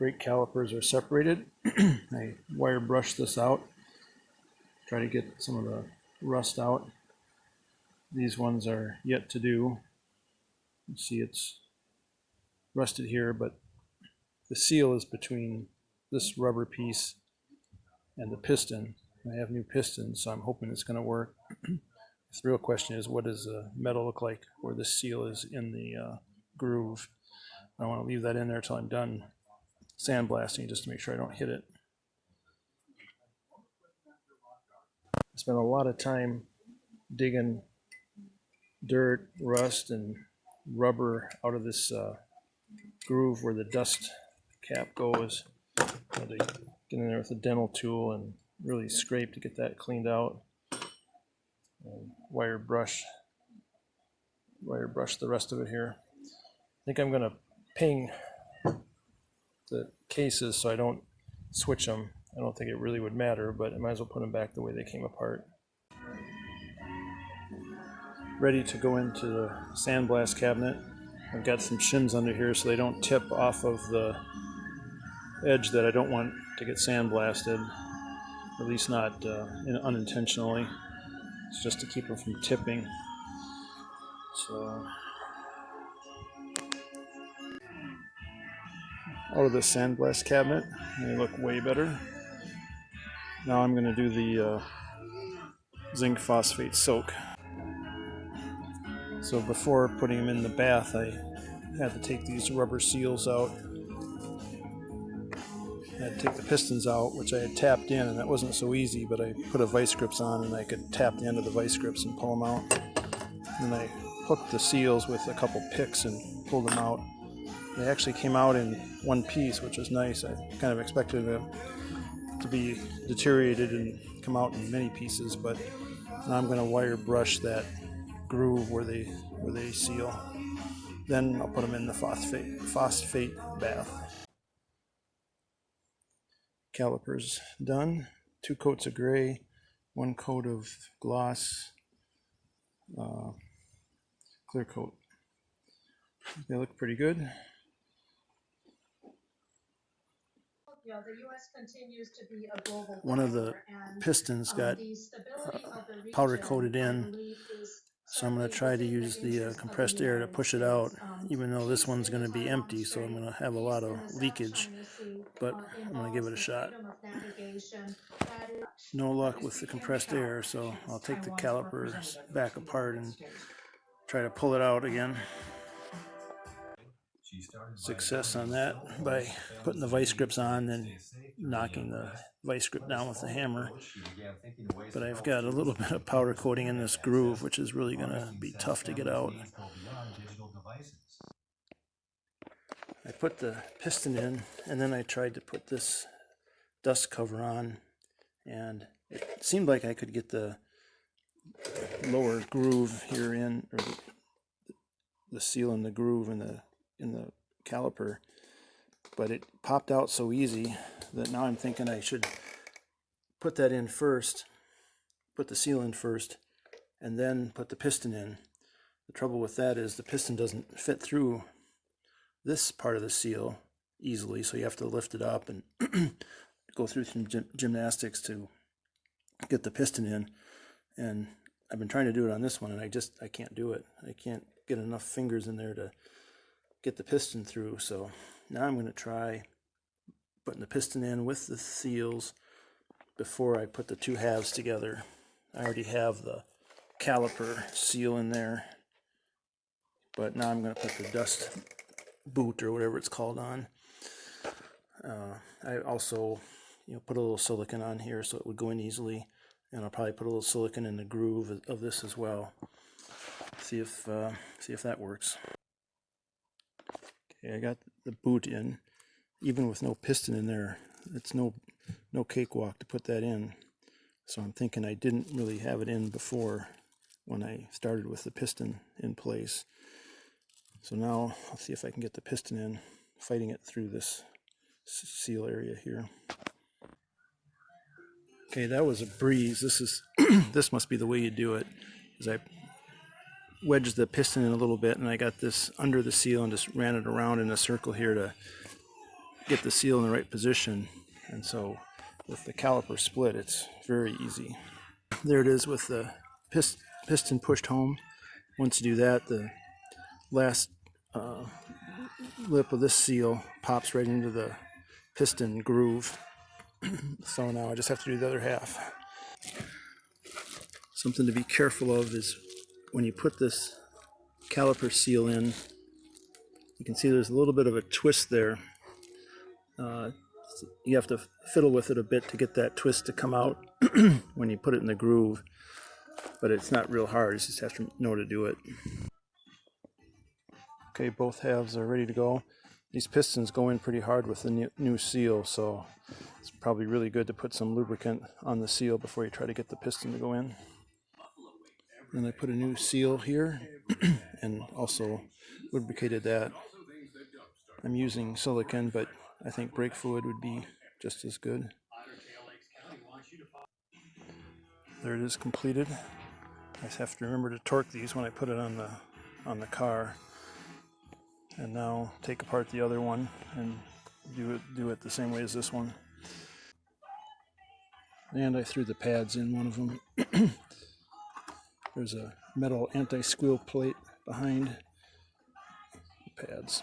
brake calipers are separated. I wire brush this out, try to get some of the rust out. These ones are yet to do. You see it's rusted here, but the seal is between this rubber piece and the piston. I have new pistons, so I'm hoping it's going to work. The real question is, what does the metal look like where the seal is in the groove? I want to leave that in there until I'm done sandblasting, just to make sure I don't hit it. I spent a lot of time digging dirt, rust, and rubber out of this groove where the dust cap goes. I had to get in there with a dental tool and really scrape to get that cleaned out. And wire brush the rest of it here. I think I'm going to ping the cases so I don't switch them. I don't think it really would matter, but I might as well put them back the way they came apart. Ready to go into the sandblast cabinet. I've got some shims under here so they don't tip off of the edge that I don't want to get sandblasted, at least not unintentionally. It's just to keep them from tipping. So out of the sandblast cabinet, they look way better. Now I'm going to do the zinc phosphate soak. So before putting them in the bath, I had to take these rubber seals out. I had to take the pistons out, which I had tapped in, and that wasn't so easy, but I put a vice grips on and I could tap the end of the vice grips and pull them out. And I hooked the seals with a couple picks and pulled them out. They actually came out in one piece, which was nice. I kind of expected them to be deteriorated and come out in many pieces, but now I'm going to wire brush that groove where they seal. Then I'll put them in the phosphate bath. Calipers done. 2 coats of gray, 1 coat of gloss, clear coat. They look pretty good. You know, the U.S. continues to be a global one of the pistons got powder coated in, so I'm going to try to use the compressed air to push it out, even though this one's going to be empty, so I'm going to have a lot of leakage, but I'm going to give it a shot. No luck with the compressed air, so I'll take the calipers back apart and try to pull it out again. Success on that by putting the vice grips on and knocking the vice grip down with the hammer. But I've got a little bit of powder coating in this groove, which is really going to be tough to get out. I put the piston in, and then I tried to put this dust cover on, and it seemed like I could get the lower groove here in, or the seal in the groove in the caliper, but it popped out so easy that now I'm thinking I should put that in first, put the seal in first, and then put the piston in. The trouble with that is the piston doesn't fit through this part of the seal easily, so you have to lift it up and go through some gymnastics to get the piston in. And I've been trying to do it on this one, and I can't do it. I can't get enough fingers in there to get the piston through. So now I'm going to try putting the piston in with the seals before I put the two halves together. I already have the caliper seal in there, but now I'm going to put the dust boot or whatever it's called on. I also put a little silicone on here so it would go in easily, and I'll probably put a little silicone in the groove of this as well. See if that works. Okay, I got the boot in, even with no piston in there. It's no cakewalk to put that in. So I'm thinking I didn't really have it in before when I started with the piston in place. So now I'll see if I can get the piston in, fighting it through this seal area here. Okay, that was a breeze. This is this must be the way you do it. Is I wedged the piston in a little bit, and I got this under the seal and just ran it around in a circle here to get the seal in the right position. And so with the caliper split, it's very easy. There it is with the piston pushed home. Once you do that, the last lip of this seal pops right into the piston groove. So now I just have to do the other half. Something to be careful of is when you put this caliper seal in, you can see there's a little bit of a twist there. You have to fiddle with it a bit to get that twist to come out when you put it in the groove, but it's not real hard. You just have to know to do it. Okay, both halves are ready to go. These pistons go in pretty hard with the new seal, so it's probably really good to put some lubricant on the seal before you try to get the piston to go in. And I put a new seal here and also lubricated that. I'm using silicone, but I think brake fluid would be just as good. There it is, completed. I just have to remember to torque these when I put it on the car. And now take apart the other one and do it the same way as this one. And I threw the pads in one of them. There's a metal anti-squeal plate behind the pads.